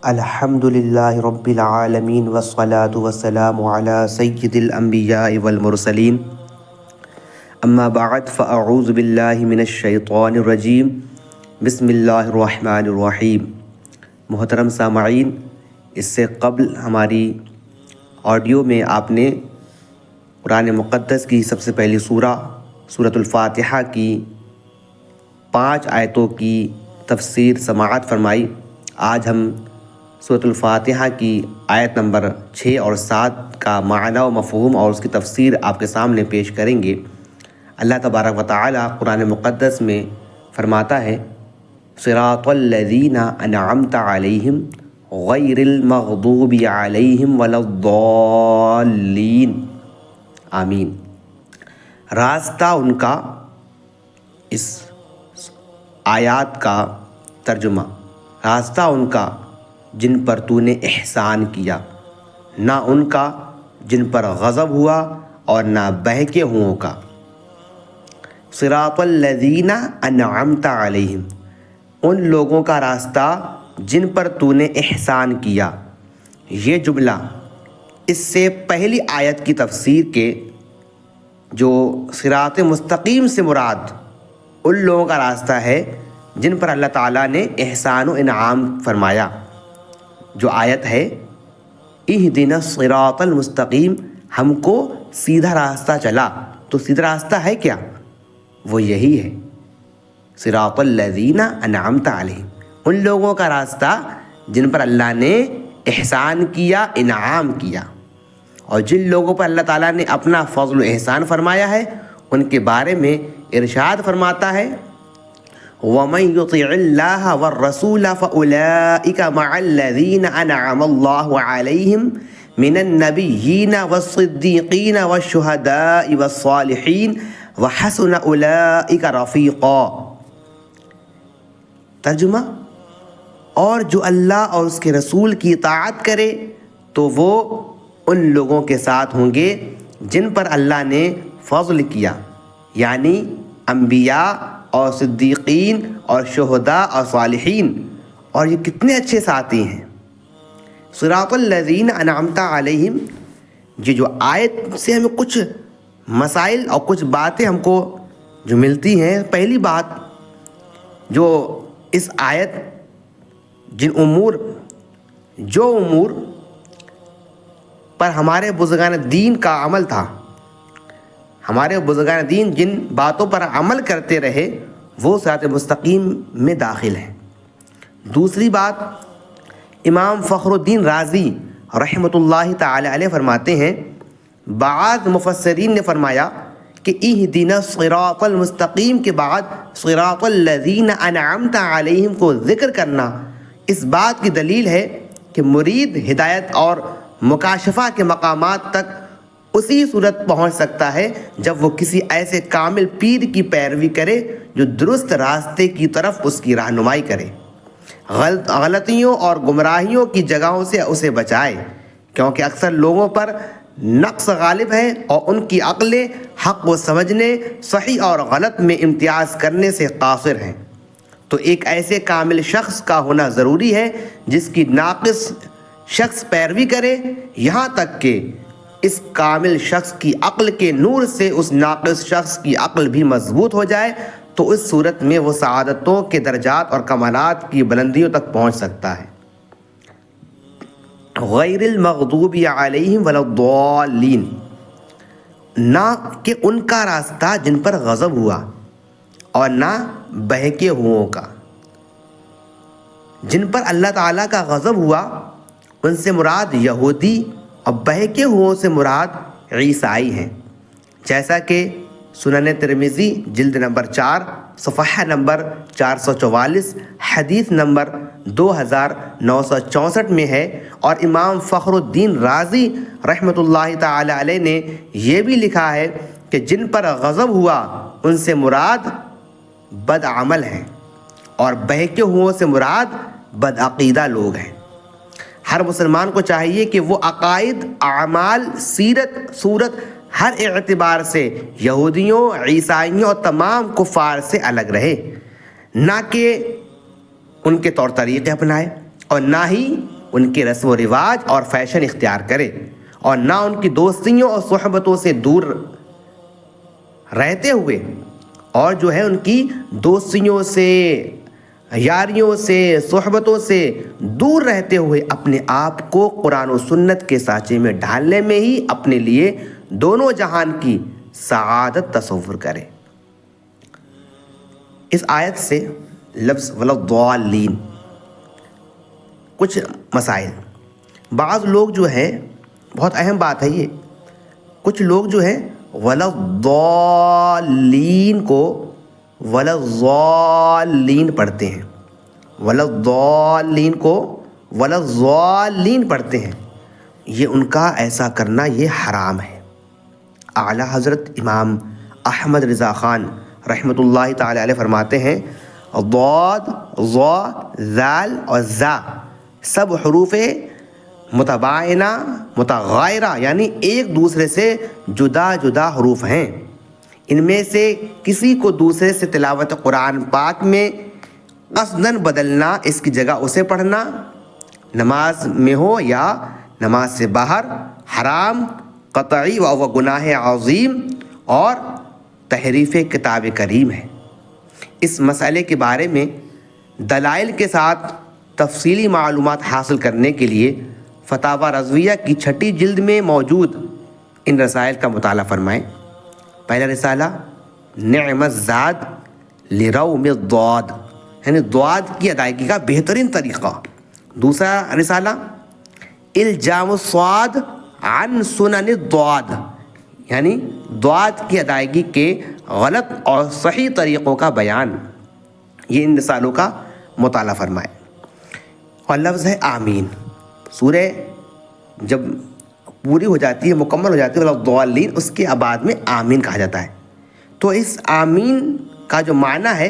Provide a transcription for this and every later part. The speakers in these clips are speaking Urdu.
الحمدللہ رب العالمین والصلاة والسلام علی سید الانبیاء والمرسلین اما بعد فاعوذ باللہ من الشیطان الرجیم بسم اللہ الرحمن الرحیم۔ محترم سامعین، اس سے قبل ہماری آڈیو میں آپ نے قرآن مقدس کی سب سے پہلی سورۃ الفاتحہ کی 5 آیتوں کی تفسیر سماعت فرمائی۔ آج ہم سورۃ الفاتحہ کی آیت نمبر 6 اور 7 کا معنی و مفہوم اور اس کی تفسیر آپ کے سامنے پیش کریں گے۔ اللہ تبارک و تعالی قرآن مقدس میں فرماتا ہے، صراط الذین انعمت علیہم غیر المغضوب علیہم ولا الضالین، آمین۔ راستہ ان کا، اس آیات کا ترجمہ، راستہ ان کا جن پر تو نے احسان کیا، نہ ان کا جن پر غضب ہوا اور نہ بہکے ہوں کا۔ صراط الذین انعمت علیہم، ان لوگوں کا راستہ جن پر تو نے احسان کیا۔ یہ جملہ اس سے پہلی آیت کی تفسیر کے جو صراط مستقیم سے مراد ان لوگوں کا راستہ ہے جن پر اللہ تعالیٰ نے احسان و انعام فرمایا۔ جو آیت ہے، اہدنا الصراط المستقیم، ہم کو سیدھا راستہ چلا، تو سیدھا راستہ ہے کیا؟ وہ یہی ہے، صراط الذین انعمت علیہم، ان لوگوں کا راستہ جن پر اللہ نے احسان کیا، انعام کیا، اور جن لوگوں پر اللہ تعالیٰ نے اپنا فضل و احسان فرمایا ہے ان کے بارے میں ارشاد فرماتا ہے، وَمَن يُطِعِ اللَّهَ وَالرَّسُولَ فَأُولَئِكَ مَعَ الَّذِينَ أَنْعَمَ اللَّهُ عَلَيْهِمْ مِنَ النَّبِيِّينَ وَالصِّدِّيقِينَ وَالشُّهَدَاءِ وَالصَّالِحِينَ وَحَسُنَ أُولَئِكَ رَفِيقًا۔ ترجمہ، اور جو اللہ اور اس کے رسول کی اطاعت کرے تو وہ ان لوگوں کے ساتھ ہوں گے جن پر اللہ نے فضل کیا، یعنی انبیاء اور صدیقین اور شہداء اور صالحین، اور یہ کتنے اچھے ساتھی ہیں۔ صراط الذین انعمت علیہم، یہ جو آیت سے ہمیں کچھ مسائل اور کچھ باتیں ہم کو جو ملتی ہیں۔ پہلی بات، جو اس آیت جو امور پر ہمارے بزرگان دین کا عمل تھا، ہمارے بزرگان دین جن باتوں پر عمل کرتے رہے وہ صراط مستقیم میں داخل ہیں۔ دوسری بات، امام فخر الدین رازی رحمۃ اللہ تعالی علیہ فرماتے ہیں، بعض مفسرین نے فرمایا کہ اہدنا الصراط المستقیم کے بعد صراط الذین انعمت علیہم کو ذکر کرنا اس بات کی دلیل ہے کہ مرید ہدایت اور مکاشفہ کے مقامات تک اسی صورت پہنچ سکتا ہے جب وہ کسی ایسے کامل پیر کی پیروی کرے جو درست راستے کی طرف اس کی رہنمائی کرے، غلطیوں اور گمراہیوں کی جگہوں سے اسے بچائے، کیونکہ اکثر لوگوں پر نقص غالب ہے اور ان کی عقلیں حق کو سمجھنے، صحیح اور غلط میں امتیاز کرنے سے قاصر ہیں۔ تو ایک ایسے کامل شخص کا ہونا ضروری ہے جس کی ناقص شخص پیروی کرے، یہاں تک کہ اس کامل شخص کی عقل کے نور سے اس ناقص شخص کی عقل بھی مضبوط ہو جائے، تو اس صورت میں وہ سعادتوں کے درجات اور کمالات کی بلندیوں تک پہنچ سکتا ہے۔ غیر المغضوب علیہم ولا الضالین، نہ کہ ان کا راستہ جن پر غضب ہوا اور نہ بہکے ہوئوں کا۔ جن پر اللہ تعالیٰ کا غضب ہوا ان سے مراد یہودی اور بہکے ہوئوں سے مراد عیسائی ہیں، جیسا کہ سنن ترمذی جلد نمبر 4 صفحہ نمبر 444 حدیث نمبر 2964 میں ہے۔ اور امام فخر الدین رازی رحمۃ اللہ تعالی علیہ نے یہ بھی لکھا ہے کہ جن پر غضب ہوا ان سے مراد بدعمل ہیں اور بہکے ہوئوں سے مراد بدعقیدہ لوگ ہیں۔ ہر مسلمان کو چاہیے کہ وہ عقائد، اعمال، سیرت، صورت، ہر اعتبار سے یہودیوں، عیسائیوں اور تمام کفار سے الگ رہے، نہ کہ ان کے طور طریقے اپنائے اور نہ ہی ان کے رسم و رواج اور فیشن اختیار کرے اور نہ ان کی دوستیوں اور صحبتوں سے دور رہتے ہوئے اور جو ہے ان کی دوستیوں سے یاریوں سے صحبتوں سے دور رہتے ہوئے اپنے آپ کو قرآن و سنت کے سانچے میں ڈھالنے میں ہی اپنے لیے دونوں جہان کی سعادت تصور کرے۔ اس آیت سے لفظ وَلَضَّالِّينَ کچھ مسائل، بعض لوگ جو ہے، بہت اہم بات ہے یہ، کچھ لوگ جو ہے وَلَضَّالِّينَ کو وَلَضَّالِّينَ پڑھتے ہیں، وَلَضَّالِّينَ کو وَلَضَّالِّينَ پڑھتے ہیں۔ یہ ان کا ایسا کرنا یہ حرام ہے۔ اعلیٰ حضرت امام احمد رضا خان رحمۃ اللہ تعالی علیہ فرماتے ہیں ضاد، ظا، ذال اور زا سب حروف متباینہ متغائرہ یعنی ایک دوسرے سے جدا جدا حروف ہیں۔ ان میں سے کسی کو دوسرے سے تلاوت قرآن پاک میں قصداً بدلنا، اس کی جگہ اسے پڑھنا، نماز میں ہو یا نماز سے باہر، حرام، قطعی و گناہ عظیم اور تحریف کتاب کریم ہے۔ اس مسئلے کے بارے میں دلائل کے ساتھ تفصیلی معلومات حاصل کرنے کے لیے فتاوی رضویہ کی 6 جلد میں موجود ان رسائل کا مطالعہ فرمائیں۔ پہلا رسالہ نعم الزاد لروم الضاد یعنی ضاد کی ادائیگی کا بہترین طریقہ۔ دوسرا رسالہ الجام الصاد عن سنن الضاد یعنی ضاد کی ادائیگی کے غلط اور صحیح طریقوں کا بیان۔ یہ ان رسالوں کا مطالعہ فرمائے۔ اور لفظ ہے آمین، سورہ جب پوری ہو جاتی ہے، مکمل ہو جاتی ہے وَلَضَّالِّينَ، اس کے بعد میں آمین کہا جاتا ہے۔ تو اس آمین کا جو معنی ہے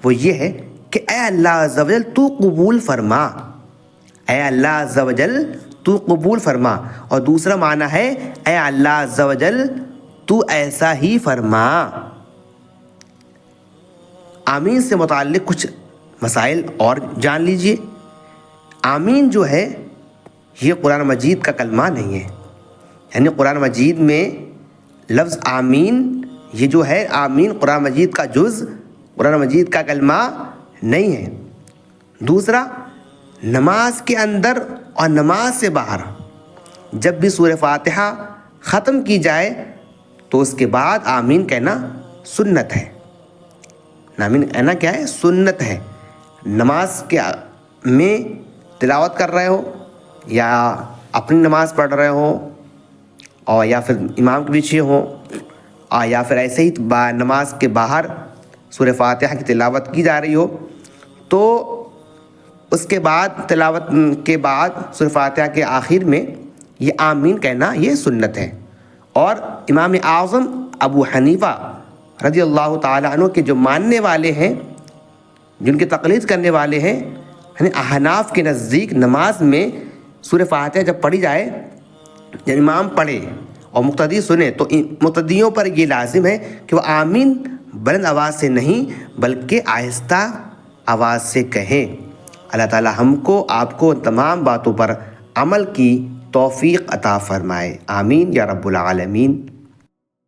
وہ یہ ہے کہ اے اللہ عز و جل تو قبول فرما، اے اللہ عز و جل تو قبول فرما۔ اور دوسرا معنی ہے اے اللہ عز و جل تو ایسا ہی فرما۔ آمین سے متعلق کچھ مسائل اور جان لیجئے۔ آمین جو ہے یہ قرآن مجید کا کلمہ نہیں ہے، یعنی قرآن مجید میں لفظ آمین یہ جو ہے آمین قرآن مجید کا جز، قرآن مجید کا کلمہ نہیں ہے۔ دوسرا، نماز کے اندر اور نماز سے باہر جب بھی سورہ فاتحہ ختم کی جائے تو اس کے بعد آمین کہنا سنت ہے۔ آمین کہنا کیا ہے؟ سنت ہے۔ نماز کے میں تلاوت کر رہے ہو یا اپنی نماز پڑھ رہے ہو اور یا پھر امام کے پیچھے ہو اور یا پھر ایسے ہی نماز کے باہر سورہ فاتحہ کی تلاوت کی جا رہی ہو تو اس کے بعد تلاوت کے بعد سورہ فاتحہ کے آخر میں یہ آمین کہنا یہ سنت ہے۔ اور امام اعظم ابو حنیفہ رضی اللہ تعالیٰ عنہ کے جو ماننے والے ہیں، جن کی تقلید کرنے والے ہیں، یعنی احناف کے نزدیک نماز میں سورہ فاتحہ جب پڑھی جائے، جب امام پڑھے اور مقتدی سنے تو مقتدیوں پر یہ لازم ہے کہ وہ آمین بلند آواز سے نہیں بلکہ آہستہ آواز سے کہیں۔ اللہ تعالیٰ ہم کو آپ کو تمام باتوں پر عمل کی توفیق عطا فرمائے، آمین یا رب العالمین۔